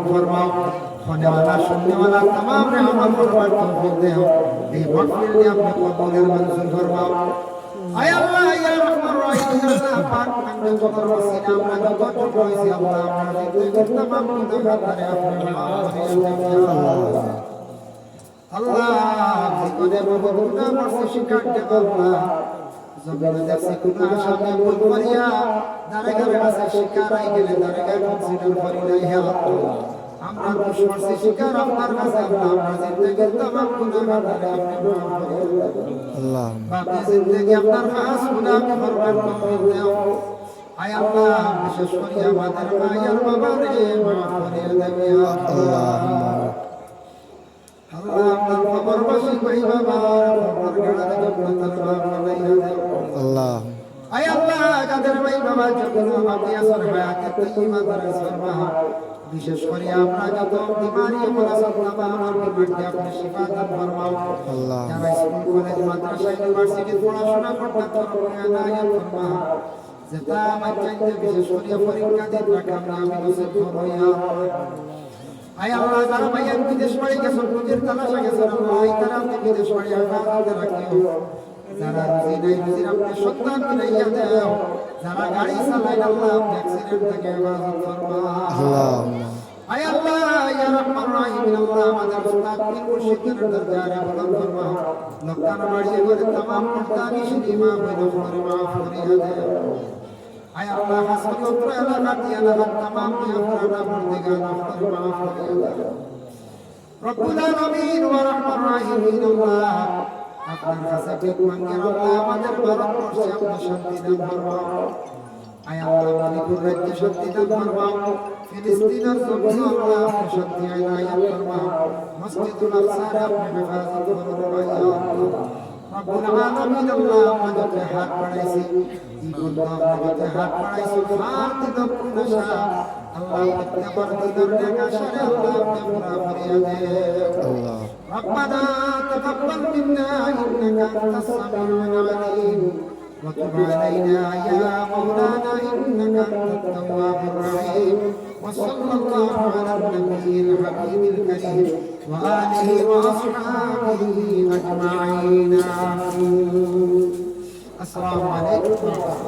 फरमाओ होने वाला सुनने वाला तमाम नेमत पर तौफीक दे ये महफिल ने अपने कबूल मंजूर फरमाओ आय अल्लाह या रहमान रहीम अल्लाह पाक हमने कबर वसीला আমরা যত কইছি আল্লাহ আমাদের तमाम গুনাহ করে আপনি মাফ করে আল্লাহ আল্লাহ জীবনে বহু গুনাহ করছি কাটতে আল্লাহ জমিনে দেখছি গুনাহ সামনে ভুল করিয়া দাঁড়াগার কাছে শিকার আই গেলে দাঁড়াগার কনসিডার করি নাই হে আল্লাহ আমরা দোষ করছি শিকার আপনার কাছে আল্লাহ আমরা জিন্দেগির तमाम গুনাহ করে আপনি মাফ করে আল্লাহ বাকি জিন্দেগি আপনার খাস গুনাহ করবার তৌফিক দাও আয় আল্লাহ বিশেষ করে আমাদের মায়ের বাবারে মাফ করে দেবে আল্লাহ আল্লাহ আপনার কবরবাসী ভাই বাবা কবরগাড়ার জান্নাতের বাপ বানাইয়া দাও আল্লাহ আয় আল্লাহ যাদের ভাই বাবা যখন আপনি আসর হায়াতে তৈয়বা দরাজ ফরমা বিশেষ করে আমরা যত বিমারি মুনাসাব আমার বিমারকে আপনি শিফা দান ফরমাও আল্লাহ যারা স্কুল কলেজ মাদ্রাসা ইউনিভার্সিটি পড়াশোনা করতে আনায়াত ফরমা যেটা বাচ্চাদের বিশেষ করে পরীক্ষা দিতে রাখা আমি নসিব ফরমাইয়া আয় আল্লাহ যারা ভাইয়ার বিদেশ বাড়ি গেছে রুজির তালাশে গেছে আল্লাহ এই তারা আপনি বিদেশ বাড়ি হেফাজতে রাখিও যারা রুজি নাই রুজির আপনি সন্তান মিলাইয়া দাও যারা গাড়ি চালায় আল্লাহ আপনি অ্যাক্সিডেন্ট থেকে হেফাজত ফরমা আল্লাহ আয় আল্লাহ ইয়া রহমান রহিম আল্লাহ আমাদের উস্তাদ পীর মুর্শিদের দরবারে বলন্দ ফরমাও লোকান বাড়িয়ে করে तमाम মুস্তাকি শিমা বৈরব করে মাফ করিয়া দাও আয় আল্লাহ হাসন উপরে এলাকা দিয়া লাগা तमाम নিয়ামতরা বর্দিগানা করে মাফ করিয়া দাও রব্বুল আলামিন ওয়া রহমান রহিম আল্লাহ আপনার কাছে ঠিক মাঙ্গে আল্লাহ আমাদের ভারতবর্ষে আপনি শান্তি দান ফরমাও আয় আল্লাহ মণিপুর রাজ্যে শান্তি দান ফরমাও ফিলিস্তিনের জমিনে আল্লাহ আপনি শান্তি আনায়াত ফরমাও মসজিদুল আকসার আপনি হেফাজত করুন আয় আল্লাহ রব্বুল আলামিন আল্লাহ আমাদের হাত বাড়াইছি জীবন আমাদের হাত বাড়াইছি ফারতে দক্ষিণাশা আল্লাহ প্রত্যেকবার দিনের নেকাশারে আল্লাহ আপনি পুরা করিয়া দেন আল্লাহ ربنا تقبل منا إنك أنت السميع العليم وتب علينا يا مولانا إنك أنت التواب الرحيم وصلى الله على النبي الحبيب الكريم وآله وأصحابه أجمعين السلام عليكم